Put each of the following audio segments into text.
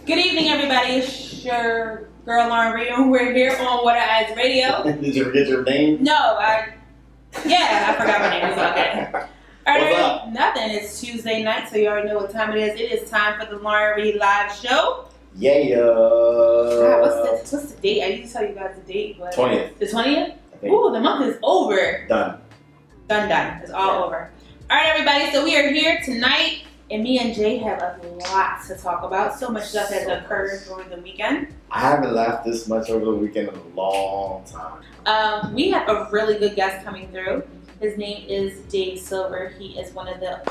Good evening, everybody. It's your girl Lauren Reed, and we're here on What Are Eyes Radio. Did you forget your name? No, I forgot my name. It's okay. All What's right, up? nothing. It's Tuesday night, so you already know what time it is. It is time for the Lauren Reed live show. Yeah. God, what's the date? I usually tell you guys the date, but 20th. The 20th? I think. Ooh, the month is over. Done. Done. It's all over. All right, everybody. So we are here tonight, and me and Jay have a lot to talk about. So much stuff has occurred during the weekend. I haven't laughed this much over the weekend in a long time. We have a really good guest coming through. His name is Dave Silver. He is one of the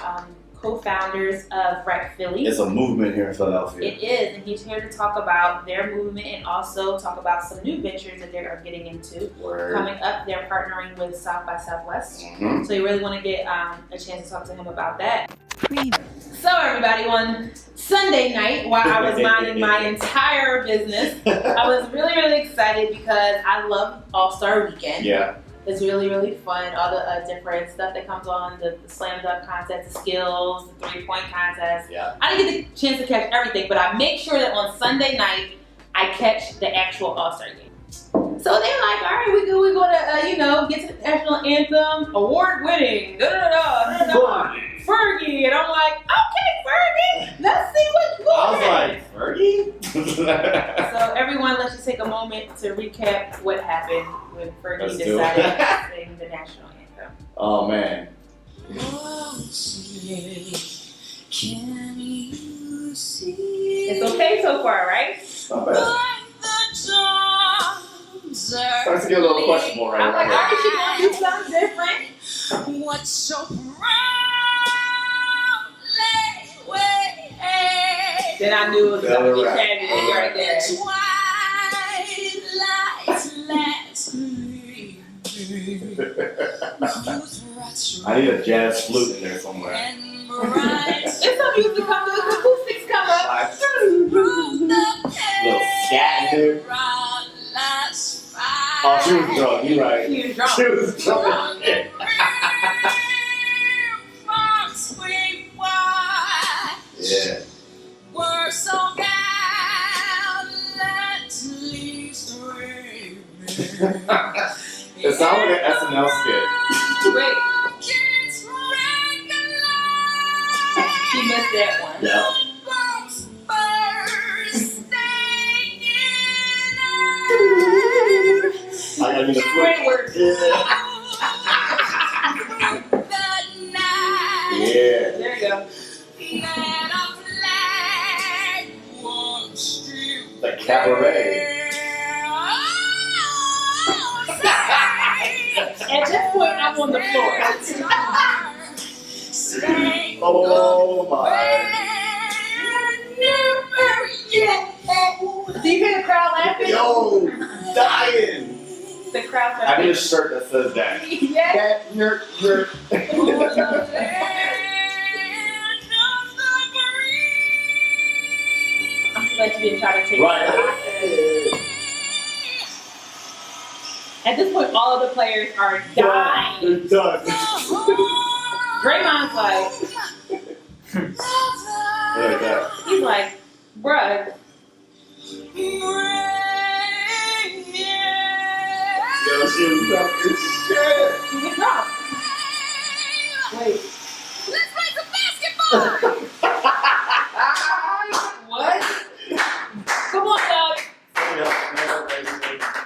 co-founders of Rec Philly. It's a movement here in Philadelphia. It is, and he's here to talk about their movement and also talk about some new ventures that they are getting into. Word. Coming up, they're partnering with South by Southwest. Mm-hmm. So you really want to get a chance to talk to him about that. So everybody, on Sunday night, while I was minding my entire business, I was really, really excited because I love AllStar Weekend. Yeah. It's really, really fun. All the different stuff that comes on, the slam dunk contest, the skills, the 3-point contest. Yeah. I didn't get the chance to catch everything, but I make sure that on Sunday night, I catch the actual AllStar Game. So they're like, all right, we're going to, get to the national anthem, award-winning, Fergie. And I'm like, okay, Fergie, let's see what you I got. was like, Fergie? So everyone, let's just take a moment to recap what happened when Fergie Let's do decided it. to sing the national anthem. Oh, man. It's okay so far, right? Not bad. Starts to get a little questionable right I'm now. like, all right, she gonna do something different. What's so proudly waving? Then I knew it was gonna be Right. Saturday right there. I need a jazz flute in there somewhere. It's some music come up, the acoustics come up. Little scat in there. Oh, she was drunk. You right. She was drunk. She was drunk. Yeah. We're so gallantly streaming. It sounds like an SNL skit. Wait, she missed that one. Yeah. I need a flute. Squidward. Yeah. There you go. The cabaret. At this point, I'm on the floor. Oh my. Do you hear the crowd laughing? Yo, dying. The crowd I need a shirt that says that. Yes. That nerd. I'm glad you didn't try to take Right. it. At this point, all of the players are dying. They're done. Draymond's like, Like that. he's like, bruh. Yo, she was drunk as shit. She get drunk. Wait. Let's play some basketball! What? Come on, Doug.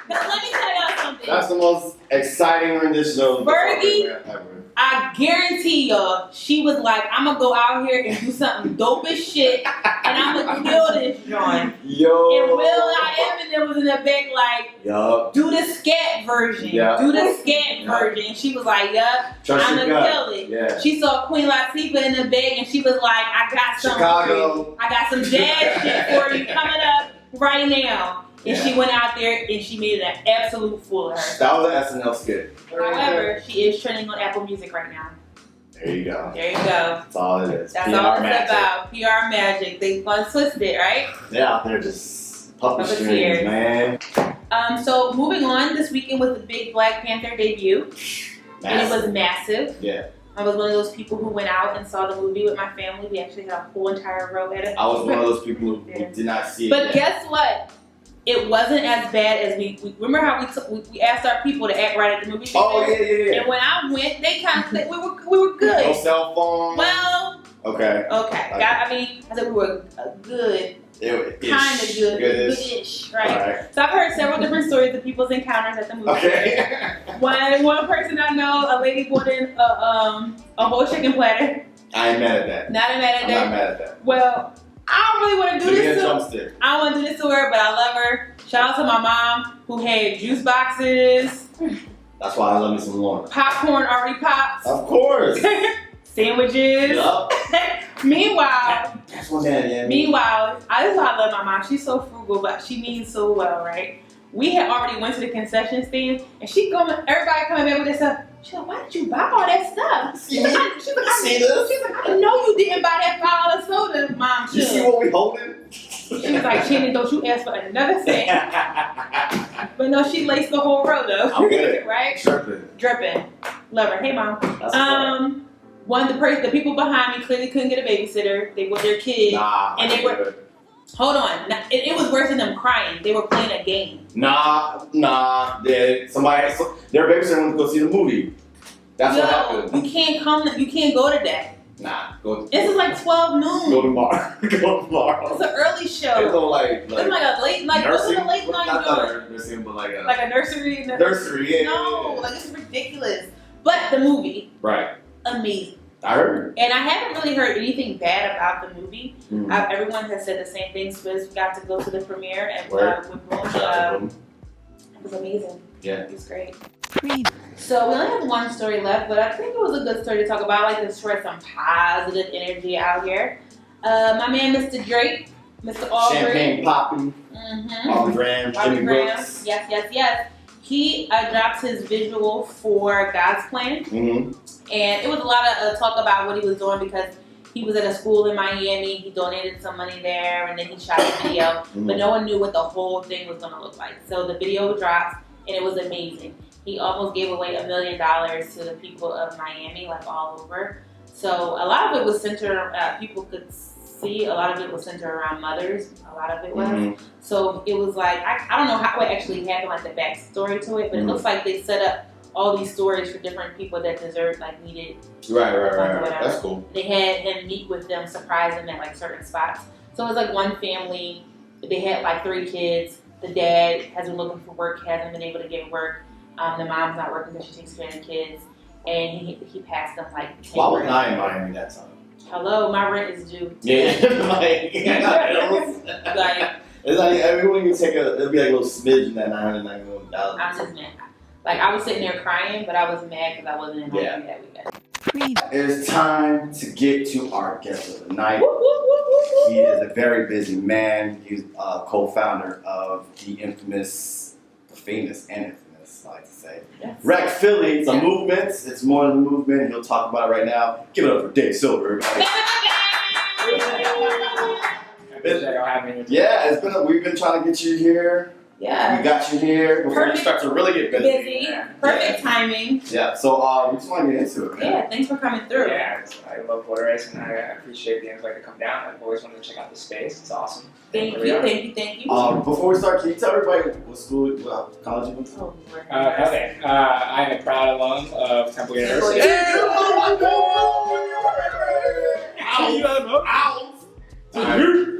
Now, let me tell y'all something. That's the most exciting rendition of the Fergie? song ever. I guarantee y'all, she was like, I'm gonna go out here and do something dope as shit, and I'm gonna kill this joint. Yo. And Eminem was in the back like, Yup. do the scat version. Yeah. Do the scat version. And she was like, yup, Trust I'm your gonna gut. kill it. Yeah. She saw Queen Latifah in the bag and she was like, I got something for you. Chicago. I got some jazz shit for you coming up right now. And Yeah. she went out there and she made an absolute fool of her. That was an SNL skit. However, she is trending on Apple Music right now. There you go. There you go. That's all it is. That's PR all it's magic. about. PR magic. They fun twisted it, right? They're out there just puppet Puppeteers. strings, man. So moving on, this weekend was the big Black Panther debut. And it was massive. Yeah. I was one of those people who went out and saw the movie with my family. We actually had a whole entire row at it. I was one of those people who did not see it. But yet. guess what? It wasn't as bad as we remember how we asked our people to act right at the movie theater. Oh yeah. And when I went, they kind of said we were good. No cell phone. Well. Okay. I said we were good. Kind of good-ish, right? So I've heard several different stories of people's encounters at the movie. Okay. One person I know, a lady bought in a whole chicken platter. I ain't mad at that. I'm not mad at that. Well, I don't really want to do this to her. I don't want to do this to her, but I love her. Shout out to my mom who had juice boxes. That's why I love me some Lauren. Popcorn already popped. Of course. Sandwiches. Yup. Meanwhile, that's what that is. Meanwhile, this is why I love my mom. She's so frugal, but she means so well, right? We had already went to the concession stand, and everybody coming back with this stuff. She's like, why did you buy all that stuff? She's like, I know you didn't buy that $5 soda, Mom. You see what we holding? She was like, Shannon, don't you ask for another cent. But no, she laced the whole row though. I'm good. Right? Dripping. Love her. Hey, Mom. That's the people behind me clearly couldn't get a babysitter. They were their kids. And they were. Hold on. It was worse than them crying. They were playing a game. Nah. Their babysitter went to go see the movie. That's what happened. You can't go to that. Nah, go. This is like 12 noon. Go tomorrow. It's an early show. It's like a late night. Nursing, it was a late night not nursing, but like a nursery. Nursery, yeah. No, like it's ridiculous. But the movie, right? Amazing. I heard. And I haven't really heard anything bad about the movie. Mm-hmm. Everyone has said the same thing. Swizz got to go to the premiere and with Boom. It was amazing. Yeah, it was great. So we only have one story left, but I think it was a good story to talk about. I like to spread some positive energy out here. My man, Mr. Drake, Mr. Aubrey. Champagne popping. Aubrey Graham, Jimmy Brooks. Yes. He dropped his visual for God's Plan. Mm-hmm. And it was a lot of talk about what he was doing because he was at a school in Miami. He donated some money there, and then he shot a video. Mm-hmm. But no one knew what the whole thing was going to look like. So the video dropped, and it was amazing. He almost gave away $1 million to the people of Miami, like all over. So a lot of it was centered, people could see, a lot of it was centered around mothers. A lot of it was. Mm-hmm. So it was like, I don't know how it actually happened, like the backstory to it, but it looks like they set up all these stories for different people that deserved, like needed. Right. That's cool. They had him meet with them, surprise them at like certain spots. So it was like one family, they had like 3 kids. The dad has been looking for work, hasn't been able to get work. The mom's not working because she takes care of the kids. And he passed them like 10 Why was I in Miami that time? Hello, my rent is due. Yeah, it's like everyone can take it'll be like a little smidge in that $991. I'm just mad. Like I was sitting there crying, but I was mad because I wasn't in Miami that weekend. It's time to get to our guest of the night. He is a very busy man. He's a co-founder of the famous, I like to say. Yes. Rec Philly. It's a movement. It's more than a movement. He'll talk about it right now. Give it up for Dave Silver. We've been trying to get you here. Yeah. We got you here before you start to really get busy. Perfect timing. Yeah. So we just want to get into it, man. Yeah. Thanks for coming through. Yeah. I love water racing. I appreciate the invite to come down. I've always wanted to check out the space. It's awesome. Thank you. Before we start, can you tell everybody what college you went to? Okay. I'm a proud alum of Temple University.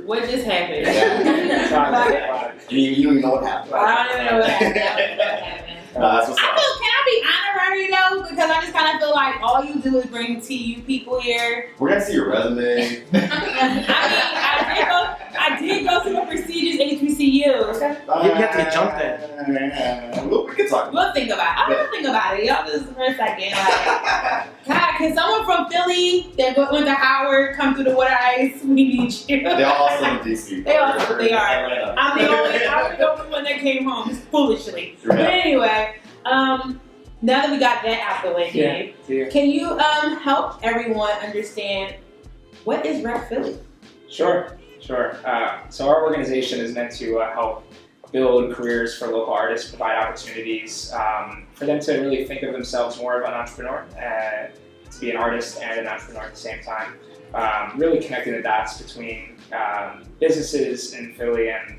What just happened? You don't even know what happened. I don't even know what happened. That's what's up. Can I be honorary though? Because I just kind of feel like all you do is bring TU people here. We're gonna see your resume. I did go to a prestigious HBCU. Okay. You have to jump then. We can talk. We'll think about it. I'm gonna think about it. Y'all just for a second. Like, God, can someone from Philly that went to Howard come through the water ice? We need you. They're all from DC. They are. I'm the only one that came home foolishly. But anyway, now that we got that out the way, Dave, can you help everyone understand what is Rec Philly? Sure. So our organization is meant to help build careers for local artists, provide opportunities for them to really think of themselves more of an entrepreneur, to be an artist and an entrepreneur at the same time. Really connecting the dots between businesses in Philly and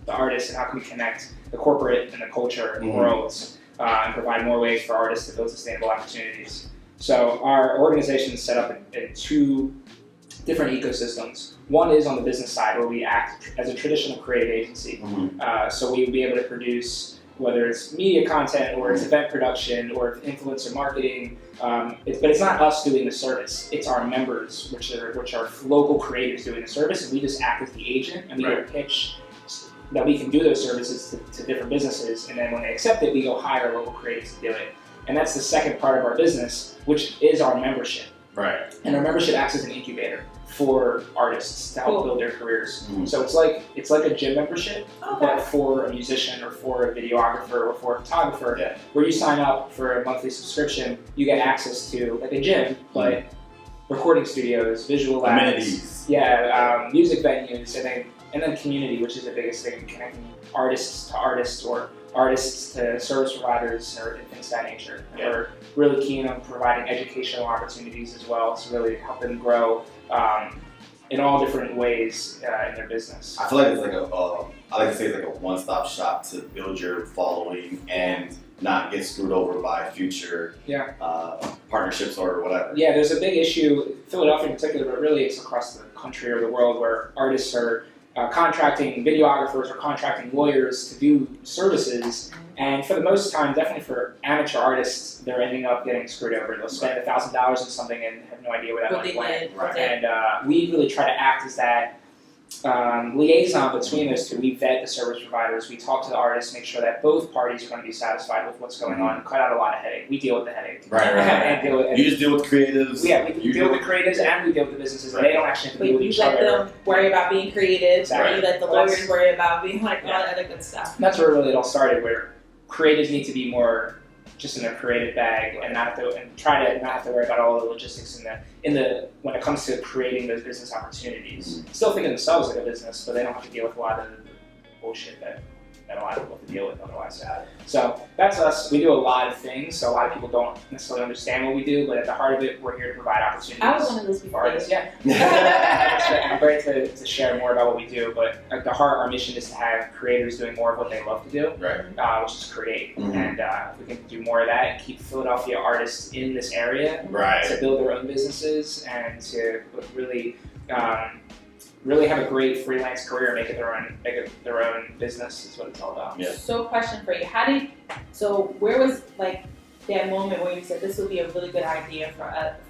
the artists, and how can we connect the corporate and the culture worlds and provide more ways for artists to build sustainable opportunities. So our organization is set up in two different ecosystems. One is on the business side, where we act as a traditional creative agency. So we would be able to produce, whether it's media content or it's event production or influencer marketing, but it's not us doing the service. It's our members, which are local creators doing the service, and we just act as the agent, and we go pitch that we can do those services to different businesses, and then when they accept it, we go hire local creators to do it. And that's the second part of our business, which is our membership. Right. And our membership acts as an incubator for artists to help build their careers. So it's like a gym membership, but for a musician or for a videographer or for a photographer, where you sign up for a monthly subscription, you get access to like a gym, but recording studios, visual labs, amenities, music venues, and then community, which is the biggest thing, connecting artists to artists or artists to service providers or things of that nature. We're really keen on providing educational opportunities as well to really help them grow in all different ways in their business. I feel like it's like I like to say it's like a one-stop shop to build your following and not get screwed over by future partnerships or whatever. Yeah, there's a big issue, Philadelphia in particular, but really it's across the country or the world, where artists are contracting videographers or contracting lawyers to do services, and for the most time, definitely for amateur artists, they're ending up getting screwed over. They'll spend $1,000 on something and have no idea where that money went. And we really try to act as that liaison between those two. We vet the service providers, we talk to the artists, make sure that both parties are going to be satisfied with what's going on, and cut out a lot of headache. We deal with the headache. You just deal with creatives. We deal with the creatives and we deal with the businesses, and they don't actually have to deal with each other. You let them worry about being creative, and you let the lawyers worry about being like all that other good stuff. And that's where really it all started, where creatives need to be more just in their creative bag and try to not have to worry about all the logistics when it comes to creating those business opportunities. Still think of themselves like a business, but they don't have to deal with a lot of the bullshit that a lot of people have to deal with otherwise. So that's us. We do a lot of things, so a lot of people don't necessarily understand what we do, but at the heart of it, we're here to provide opportunities. I was one of those people. I'm great to share more about what we do, but at the heart, our mission is to have creators doing more of what they love to do, which is create. And if we can do more of that and keep Philadelphia artists in this area to build their own businesses and to really have a great freelance career, make it their own business is what it's all about. So question for you, where was like that moment where you said this would be a really good idea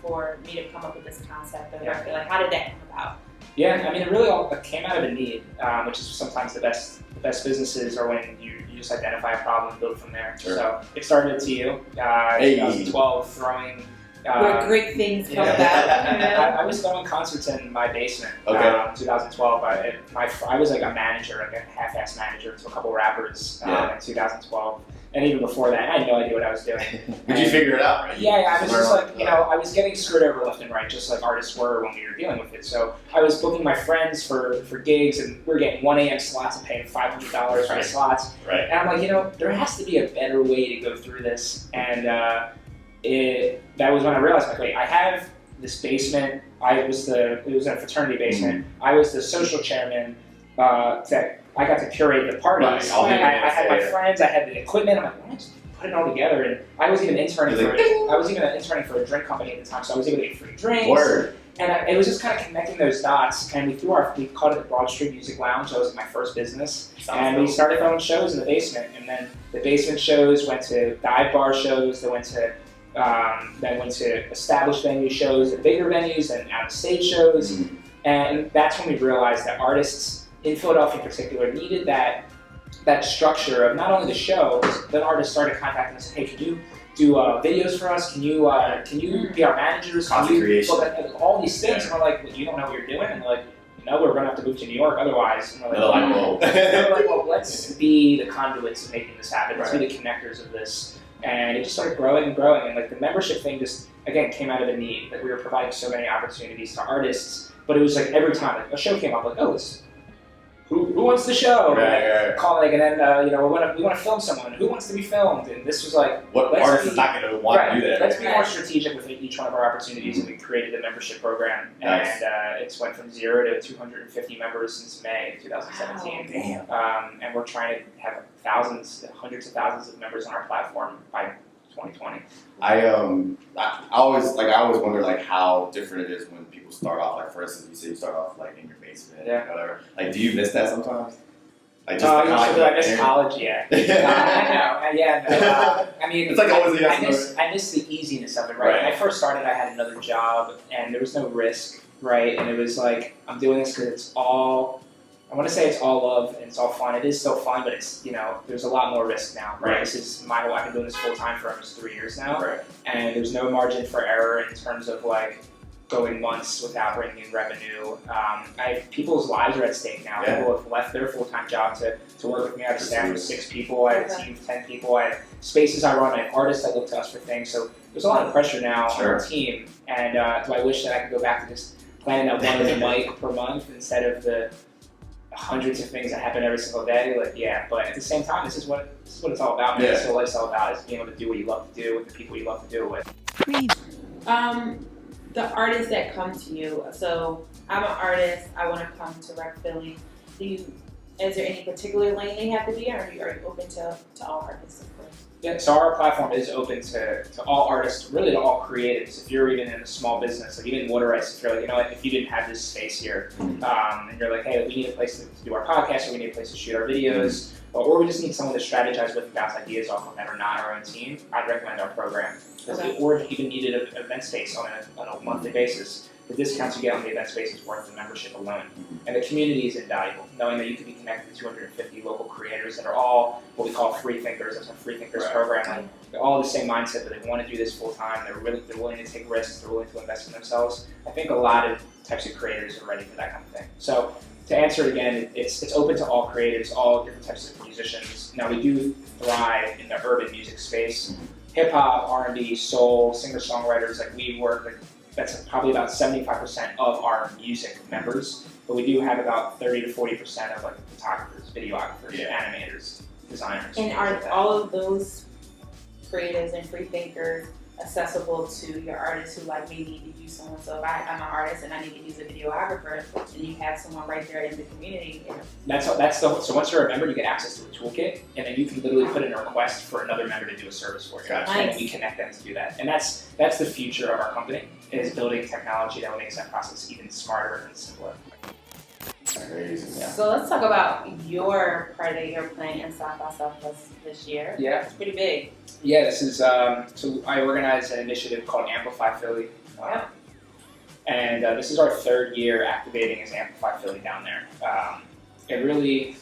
for me to come up with this concept of like, how did that come about? Yeah, I mean, it really all came out of a need, which is sometimes the best businesses are when you just identify a problem and build from there. So it started at TU, 2012, throwing where great things come about. I was throwing concerts in my basement. 2012. I was like a manager, like a half-ass manager to a couple rappers in 2012. And even before that, I had no idea what I was doing. Did you figure it out, right? Yeah, I was just like, I was getting screwed over left and right, just like artists were when we were dealing with it. So I was booking my friends for gigs, and we were getting 1 a.m. slots and paying $500 for the slots. And I'm like, there has to be a better way to go through this. And that was when I realized, like, wait, I have this basement. It was in a fraternity basement. I was the social chairman that I got to curate the parties. I had my friends, I had the equipment. I'm like, why don't I just put it all together? And I was even interning for a drink company at the time, so I was able to get free drinks. And it was just kind of connecting those dots. And we called it the Broad Street Music Lounge. That was my first business. We started throwing shows in the basement. And then the basement shows went to dive bar shows. They went to established venue shows, the bigger venues, and out-of-state shows. And that's when we realized that artists in Philadelphia in particular needed that structure of not only the shows, then artists started contacting us, hey, can you do videos for us? Can you be our managers? All these things. And we're like, well, you don't know what you're doing? And they're like, no, we're going to have to move to New York otherwise. And we're like, well, let's be the conduits of making this happen. Let's be the connectors of this. And it just started growing and growing. And like the membership thing just, again, came out of a need. Like we were providing so many opportunities to artists, but it was like every time like, a show came up, like, oh, who wants the show? Right. Call and then we want to film someone. Who wants to be filmed? And this was like, What artist is not going to want to do that? Let's be more strategic with each one of our opportunities, and we created a membership program, Nice. and it's went from 0 to 250 members since May 2017. Damn. And we're trying to have hundreds of thousands of members on our platform by 2020. I always wonder like how different it is when people start off. Like for instance, you say you start off like in your basement, Yeah. whatever. Like, do you miss that sometimes? Like I miss college, yeah. I know, yeah. No, I mean, it's like always I miss the easiness of it, right? When I first started, I had another job, and there was no risk, right? And it was like, I'm doing this because it's all, I want to say it's all love and it's all fun. It is still fun, but it's, there's a lot more risk now, right? This is I've been doing this full time for almost 3 years now, and there's no margin for error in terms of like going months without bringing in revenue. People's lives are at stake now. Yeah. People have left their full-time job to work with me. I have a staff of 6 people. I have a team of 10 people. I have spaces I run. I have artists that look to us for things. So there's a lot of pressure now on our team. And do I wish that I could go back to just planning that one other mic per month instead of the hundreds of things that happen every single day? Like, yeah, but at the same time, this is what it's all about. Yeah. This is what life's all about, is being able to do what you love to do with the people you love to do it with. The artists that come to you. So I'm an artist. I want to come to Rec Philly. Is there any particular lane they have to be in, or are you open to all artists, of course? Yeah, so our platform is open to all artists, really to all creatives. If you're even in a small business, like even water rights, if you're like, if you didn't have this space here, and you're like, hey, we need a place to do our podcast, or we need a place to shoot our videos, or we just need someone to strategize with and bounce ideas off of that are not our own team, I'd recommend our program. Or if you even needed an event space on a monthly basis, the discounts you get on the event space is worth the membership alone. And the community is invaluable, knowing that you can be connected to 250 local creators that are all what we call free thinkers. That's our free thinkers program. They're all the same mindset, that they want to do this full time. They're willing to take risks. They're willing to invest in themselves. I think a lot of types of creators are ready for that kind of thing. So to answer it again, it's open to all creators, all different types of musicians. Now we do thrive in the urban music space. Hip hop, R&B, soul, singer-songwriters, like we work with, that's probably about 75% of our music members, but we do have about 30 to 40% of like photographers, videographers, animators, designers. And are all of those creatives and free thinkers accessible to your artists who like may need to use someone? So if I'm an artist and I need to use a videographer, and you have someone right there in the community. So once you're a member, you get access to a toolkit, and then you can literally put in a request for another member to do a service for you. Gotcha. And then we connect them to do that. And that's the future of our company, is building technology that will make that process even smarter and simpler. Crazy. Yeah. So let's talk about your part that you're playing in South by Southwest this year. Yeah. It's pretty big. Yeah, this is, so I organized an initiative called Amplify Philly. And this is our 3rd year activating as Amplify Philly down there. It really,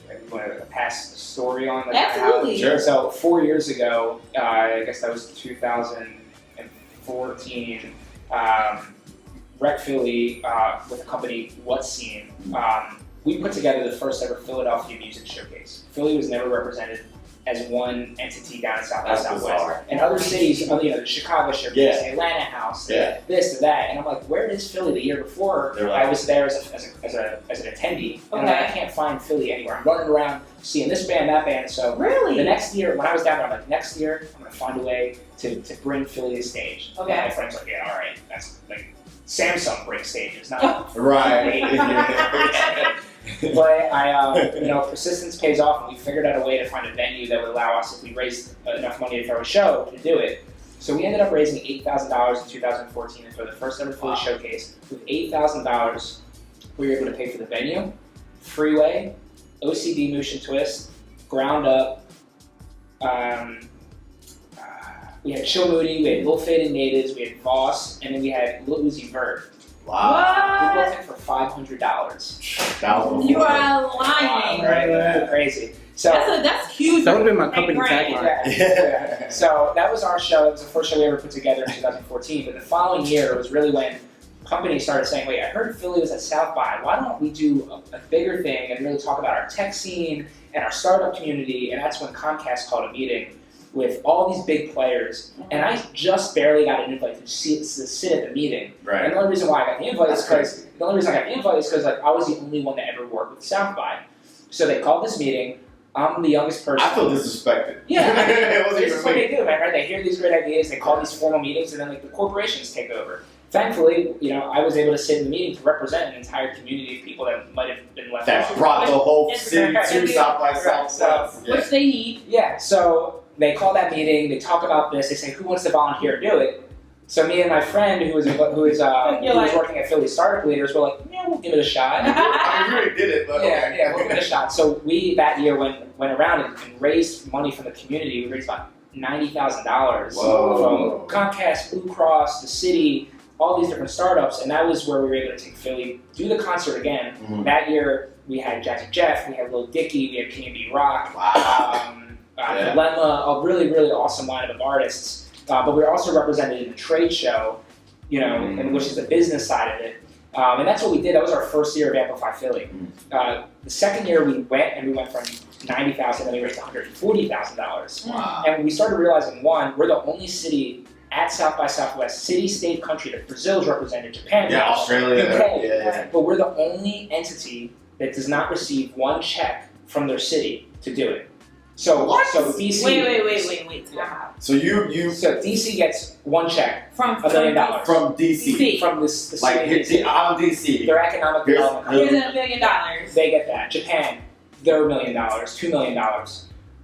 you want to pass the story on? Like Absolutely. Sure. So 4 years ago, I guess that was 2014, Rec Philly, with the company What Scene, we put together the first ever Philadelphia music showcase. Philly was never represented as one entity down in South by Southwest. And other cities, the Chicago showcase, the Atlanta house, this, that. And I'm like, where is Philly? The year before, I was there as an attendee, and I can't find Philly anywhere. I'm running around seeing this band, that band. So the next year, when I was down there, I'm like, next year, I'm going to find a way to bring Philly to stage. And my friend's like, yeah, all right. That's like, Samsung brings stages, not Right. But persistence pays off, and we figured out a way to find a venue that would allow us, if we raised enough money to throw a show, to do it. So we ended up raising $8,000 in 2014 for the first ever Philly showcase. With $8,000, we were able to pay for the venue, freeway, OCD Motion Twist, Ground Up. We had Chill Moody, we had Lil Faded Natives, we had Voss, and then we had Lil Uzi Vert. Wow. We built it for $500. You are lying. Right? Crazy. So that's huge. That would have been my company tagline. Yeah. So that was our show. It was the first show we ever put together in 2014. But the following year was really when companies started saying, wait, I heard Philly was at South by. Why don't we do a bigger thing and really talk about our tech scene and our startup community? And that's when Comcast called a meeting. with all these big players, and I just barely got an invite to sit at the meeting. Right. And the only reason why I got the invite is because like I was the only one that ever worked with South by. So they called this meeting. I'm the youngest person. I feel disrespected. Yeah, it wasn't this is what they do, man. Right? They hear these great ideas. They call these formal meetings, and then like the corporations take over. Thankfully, I was able to sit in the meeting to represent an entire community of people that might have been left out. That brought the whole city to South by Southwest. Which they need. Yeah, so they call that meeting, they talk about this, they say, who wants to volunteer to do it? So me and my friend, who was working at Philly Startup Leaders, were like, yeah, we'll give it a shot. I mean, you already did it, but okay. Yeah, we'll give it a shot. So we, that year, went around and raised money from the community. We raised about $90,000 from Comcast, Blue Cross, the city, all these different startups, and that was where we were able to take Philly, do the concert again. Mm-hmm. That year, we had Jazzy Jeff, we had Lil Dicky, we had King of Rock, Dilemma, a really, really awesome lineup of artists. But we were also represented in the trade show, and which is the business side of it. And that's what we did. That was our first year of Amplify Philly. The second year we went from $90,000 and we raised $140,000. Wow. And we started realizing, one, we're the only city at South by Southwest, city, state, country, that Brazil's represented, Japan, Australia, UK, but we're the only entity that does not receive one check from their city to do it. So DC. Wait. So So DC gets one check from $1 million from DC. From the Like city. I'm DC. Their economic development. Here's $1 million. They get that. Japan, they're $1 million, $2 million.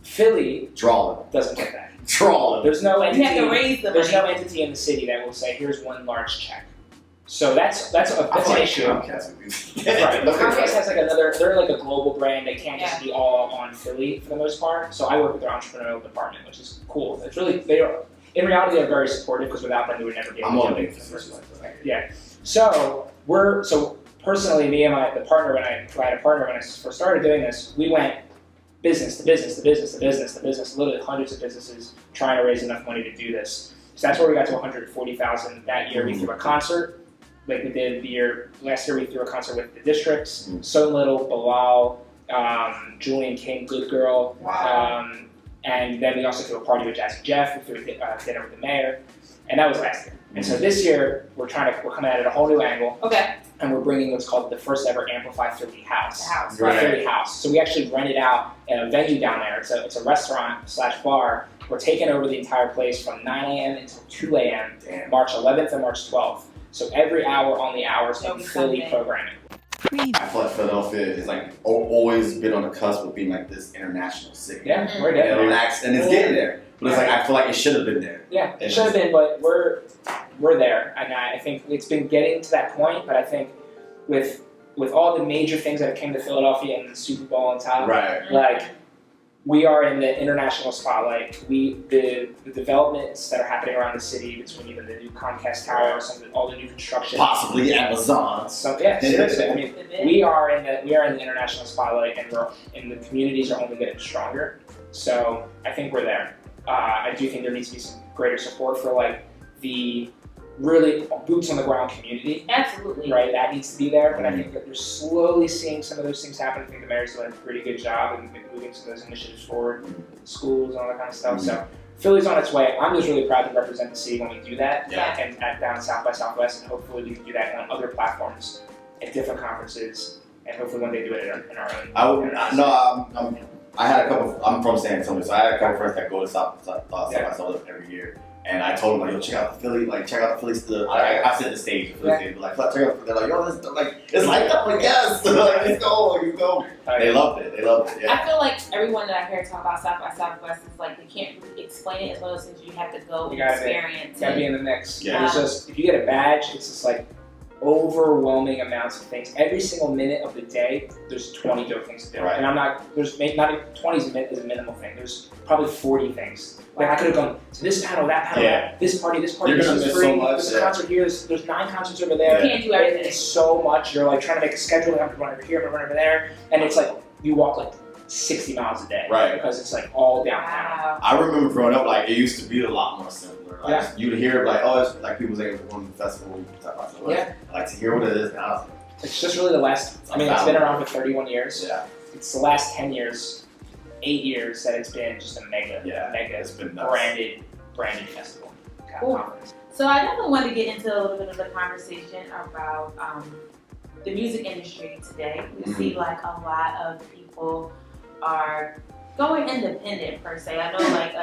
Philly doesn't get that. There's no entity. You have to raise the money. There's no entity in the city that will say, "Here's one large check." So that's an issue. Comcast would be Right. Comcast has like they're like a global brand. They can't just be all on Philly for the most part. So I work with their entrepreneurial department, which is cool. It's really in reality they're very supportive because without them we would never be able to do it. Yeah. So personally, me and the partner when I first started doing this, we went business to business, literally hundreds of businesses trying to raise enough money to do this. So that's where we got to $140,000 that year. We threw a concert, like we did last year. We threw a concert with the districts, So Little, Bilal, Julian King, Good Girl, and then we also threw a party with Jazzy Jeff. We threw a dinner with the mayor, and that was last year. And so this year we're coming at it a whole new angle. Okay. And we're bringing what's called the first ever Amplify Philly House. Right. Philly House. So we actually rented out a venue down there. It's a restaurant/bar. We're taking over the entire place from 9 a.m. until 2 a.m. March 11th and March 12th. So every hour on the hours of Philly programming. I feel like Philadelphia is like always been on the cusp of being like this international city. Yeah, we're there. And relaxed, and it's getting there. But it's like I feel like it should have been there. Yeah, it should have been, but we're there, and I think it's been getting to that point. But I think with all the major things that came to Philadelphia and the Super Bowl on top, like we are in the international spotlight. The developments that are happening around the city between even the new Comcast Tower, all the new construction, possibly Amazon. So yeah, seriously. I mean, we are in the international spotlight, and the communities are only getting stronger. So I think we're there. I do think there needs to be some greater support for like the really boots on the ground community. Absolutely. Right, that needs to be there. But I think that you're slowly seeing some of those things happen. I think the mayor's doing a pretty good job in moving some of those initiatives forward, schools and all that kind of stuff. So Philly's on its way. I'm just really proud to represent the city when we do that, and down South by Southwest, and hopefully we can do that on other platforms at different conferences, and hopefully one day do it in our own. I'm from San Antonio, so I had a couple friends that go to South by Southwest every year. And I told them, like, yo, check out the Philly, I set the stage for Philly, but like, check out, they're like, yo, it's like that, like, yes, like, let's go. They loved it, yeah. I feel like everyone that I hear talk about South by Southwest is like, they can't really explain it as well as you have to go and experience it. You gotta be in the mix. Yeah. It's just, if you get a badge, it's just like, overwhelming amounts of things. Every single minute of the day, there's 20 dope things to do. Right. And not even 20 is a minimal thing. There's probably 40 things. Like I could have gone to this panel, that panel, this party, this You're gonna is miss free, so much, there's a concert here, there's 9 concerts over there. You can't do everything. It's so much. You're like trying to make a schedule, I have to run over here, I have to run over there. And it's like, you walk like 60 miles a day. Right. Because it's like all downtown. Wow. I remember growing up, like, it used to be a lot more simpler. Like, you'd hear, like, oh, it's like people saying it's one of the festival, like, to hear what it is now. It's just really the last, it's been around for 31 years. Yeah. It's the last 10 years 8 years that it's been just a mega it's been nuts. branded festival kind Cool. of conference. So I definitely want to get into a little bit of the conversation about the music industry today. We see like a lot of people are going independent per se. I know like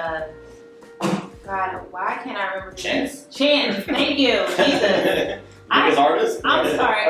God, why can't I remember? Chance. Thank you, Jesus. Biggest artist? I'm sorry.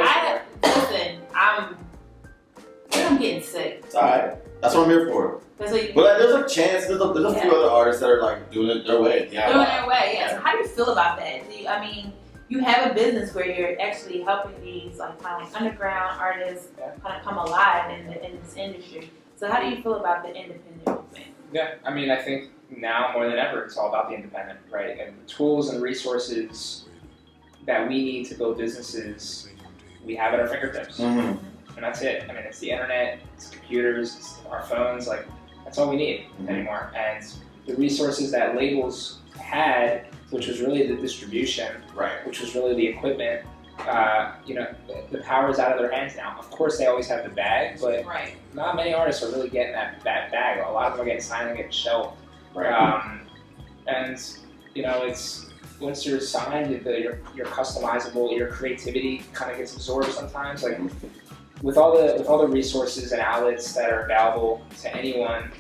Listen. I'm getting sick. It's alright. That's what I'm here for. That's what you But like, there's a chance. There's a few other artists that are like doing it their way. Yeah. doing their way. Yeah. So how do you feel about that? I mean, you have a business where you're actually helping these like kind of like underground artists kind of come alive in this industry. So how do you feel about the independent movement? Yeah, I mean, I think now more than ever, it's all about the independent, right? And the tools and resources that we need to build businesses, we have at our fingertips. Mm-hmm. And that's it. I mean, it's the internet, it's computers, it's our phones, like, that's all we need anymore. And the resources that labels had, which was really the distribution, Right. which was really the equipment, the power is out of their hands now. Of course, they always have the bag, but Right. not many artists are really getting that bag. A lot of them are getting signed and getting shelved. Right. It's once you're signed, you're customizable. Your creativity kind of gets absorbed sometimes. Like with all the resources and outlets that are available to anyone,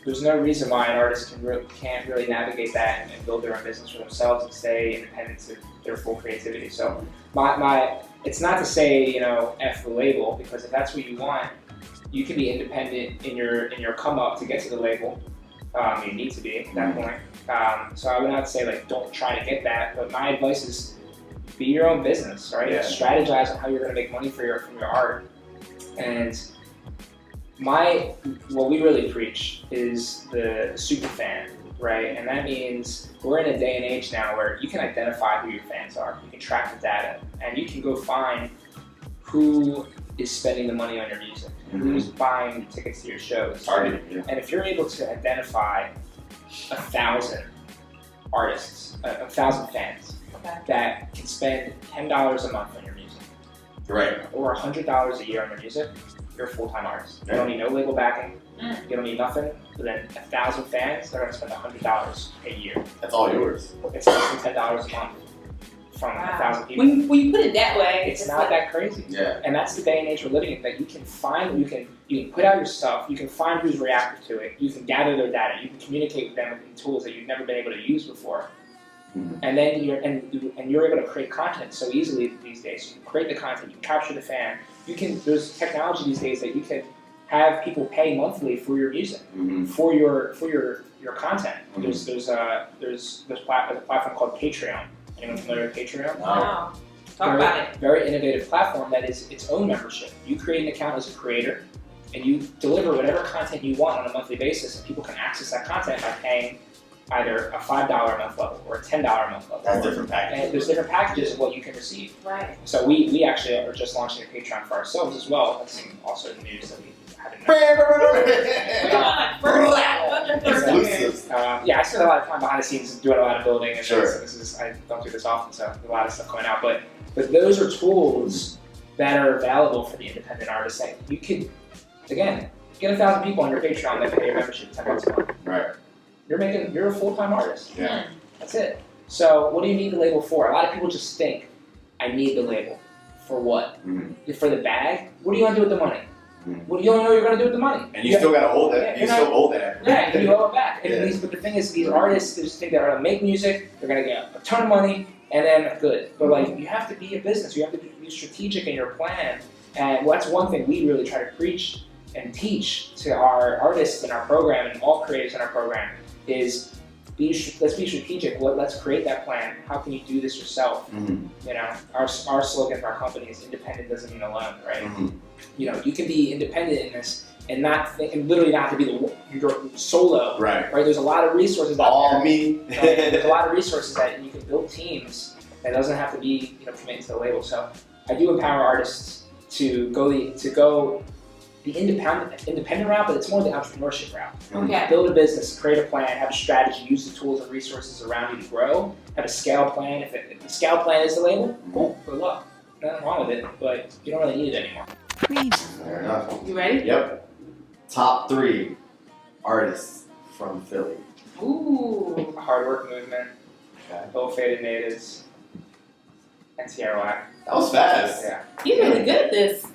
there's no reason why an artist can't really navigate that and build their own business for themselves and stay independent to their full creativity. So it's not to say F the label, because if that's what you want, you can be independent in your come up to get to the label. You need to be at that point. So I would not say like don't try to get that, but my advice is be your own business, right? Yeah. Strategize on how you're going to make money from your art. And what we really preach is the super fan, right? And that means we're in a day and age now where you can identify who your fans are. You can track the data, and you can go find who is spending the money on your music, who's buying tickets to your shows. Targeting, yeah. And if you're able to identify 1,000 artists, 1,000 fans that can spend $10 a month on your music, Right. or $100 a year on your music, you're a full-time artist. You don't need no label backing. You don't need nothing. But then 1,000 fans, they're going to spend $100 a year. That's all yours. It's less than $10 a month from 1,000 people. When you put it that way, It's not that crazy. Yeah. And that's the day and age we're living in, that you can find, you can put out your stuff, you can find who's reactive to it, you can gather their data, you can communicate with them in tools that you've never been able to use before. And then you're able to create content so easily these days. You can create the content, you can capture the fan. There's technology these days that you can have people pay monthly for your music, for your content. There's a platform called Patreon. Anyone familiar with Patreon? Wow. Talk about it. Very innovative platform that is its own membership. You create an account as a creator, and you deliver whatever content you want on a monthly basis, and people can access that content by paying either a $5 a month level or a $10 a month level. That's different packages. And there's different packages of what you can receive. Right. So we actually are just launching a Patreon for ourselves as well. That's also news that we haven't Exclusives. I spend a lot of time behind the scenes doing a lot of building, and Sure. I don't do this often, so a lot of stuff coming out. But those are tools that are available for the independent artists that you could, again, get 1,000 people on your Patreon that pay your membership $10 a month. Right. You're a full-time artist. Yeah. That's it. So what do you need the label for? A lot of people just think, I need the label. For what? For the bag? What are you going to do with the money? What do you don't know you're going to do with the money? And you still got to hold that. You still hold that. Yeah, and you owe it back. And Yeah. but the thing is, these artists, they just think they're going to make music, they're going to get a ton of money, and then good. But like, you have to be a business. You have to be strategic in your plan. And that's one thing we really try to preach and teach to our artists in our program and all creators in our program is let's be strategic. Let's create that plan. How can you do this yourself? Our slogan for our company is independent doesn't mean alone, right? You can be independent in this and literally not to be your solo. Right. There's a lot of resources out All there. me. There's a lot of resources that you can build teams that doesn't have to be committed to the label. So I do empower artists to go the independent route, but it's more the entrepreneurship route. Okay. Build a business, create a plan, have a strategy, use the tools and resources around you to grow, have a scale plan. If the scale plan is the label, cool, good luck. Nothing wrong with it, but you don't really need it anymore. Fair enough. You ready? Yep. Top 3 artists from Philly. Ooh. Hard Work Movement, Okay. Ill Fated Natives, and Sierra Whack. That was fast. Yeah. You're really good at this.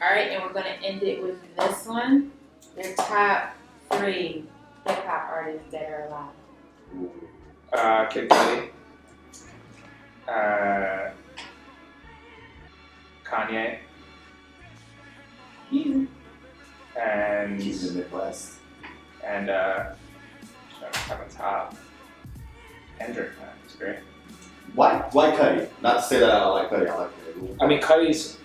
All right, and we're going to end it with this one. Their top 3 hip-hop artists that are alive. Kid Cudi, Kanye, Easy. and He's in the Midwest. and I'm on top. Kendrick, man, it's great. Why Cudi? Not to say that I don't like Cudi. I like Cudi. I mean, Cudi's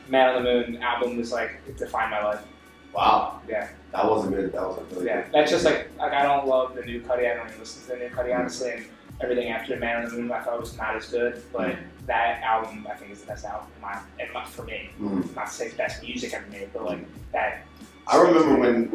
Man on the Moon album was like, it defined my life. Wow. Yeah. That was a really Yeah, good. that's just like I don't love the new Cudi. I don't even listen to the new Cudi, honestly. And everything after Man on the Moon I thought was not as good. But that album, I think, is the best album for me. Not to say it's the best music ever made, but like that. I remember when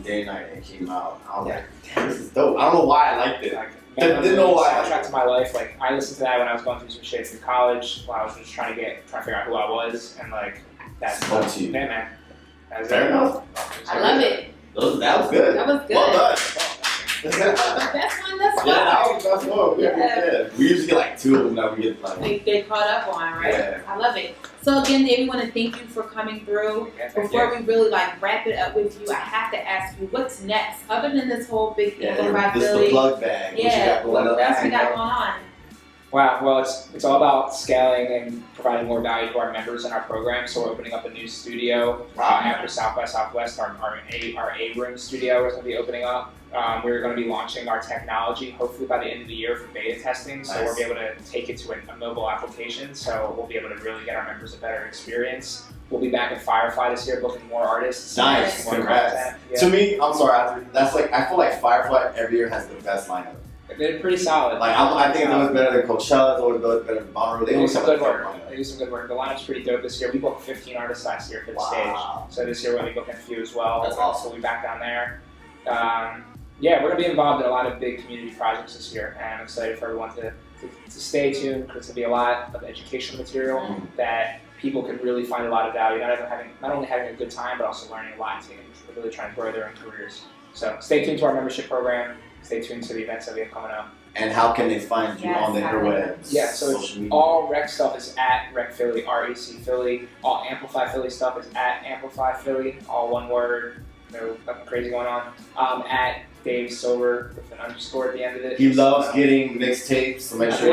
Day and Night came out. I was like, damn, this is dope. I don't know why I liked it. Like, Didn't know why. Soundtrack to my life. Like I listened to that when I was going through some shit through college, while I was just trying to figure out who I was, and like that's Spoke to you. Yeah, man. That's Fair it. enough. I love it. That was good. That was good. Well done. That's one that's fun. Yeah, that was one. Yeah. We usually get like 2 of them that we get like. They get caught up on, right? Yeah. I love it. So again, Dave, we want to thank you for coming through. Yeah, thank Before you. we really like wrap it up with you, I have to ask you, what's next? Other than this whole big Amplify This is the Philly. plug bag. Yeah, what else we got on? going on? Wow, well, it's all about scaling and providing more value to our members and our program. So we're opening up a new studio after South by Southwest. Our A-room studio is going to be opening up. We're going to be launching our technology hopefully by the end of the year for beta testing. So we'll be able to take it to a mobile application. So we'll be able to really get our members a better experience. We'll be back at Firefly this year, booking more artists. Nice, more congrats. content. Yeah. To me, I'm sorry, that's like, I feel like Firefly every year has the best lineup. They're pretty solid. Like, I think it's always better than Coachella, it's always better than Bonnaroo. They do some good work. lineup. They do some good work. The lineup's pretty dope this year. We booked 15 artists last year for the Wow. stage. So this year we'll be booking a few as well. That's awesome. So we'll be back down there. Yeah, we're going to be involved in a lot of big community projects this year. And I'm excited for everyone to stay tuned because there's going to be a lot of educational material that people can really find a lot of value. Not only having a good time, but also learning a lot and really trying to grow their own careers. So stay tuned to our membership program. Stay tuned to the events that we have coming up. And how can they find you on the interwebs? Yeah, so it's all Rec stuff is at Rec Philly, REC Philly. All Amplify Philly stuff is at Amplify Philly, all one word. No nothing crazy going on. At Dave Sober with an underscore at the end of it. He loves getting mixtapes, so make sure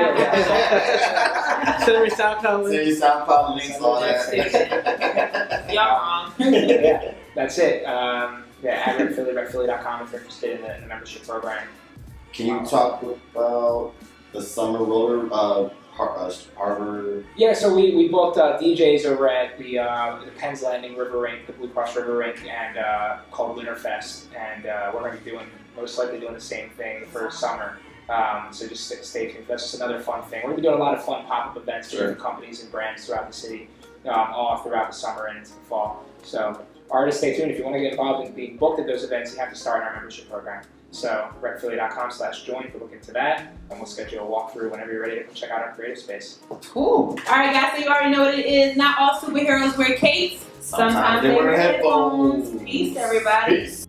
Send me SoundCloud send links. your SoundCloud links and all that. Y'all wrong. Yeah, that's it. At RecPhilly.com if you're interested in the membership program. Can you talk about the summer roller Harbor? Yeah, so we booked DJs over at the Penn's Landing River Rink, the Blue Cross River Rink, and called Winterfest, and we're going to be most likely doing the same thing for summer. So just stay tuned. That's just another fun thing. We're going to be doing a lot of fun pop-up events for different companies and brands throughout the city, all throughout the summer and into the fall. So artists, stay tuned. If you want to get involved in being booked at those events, you have to start our membership program. So recphilly.com/join for look into that, and we'll schedule a walkthrough whenever you're ready to come check out our creative space. Cool. All right, guys, so you already know what it is. Not all superheroes wear capes. Sometimes they wear headphones. Peace, everybody. Peace.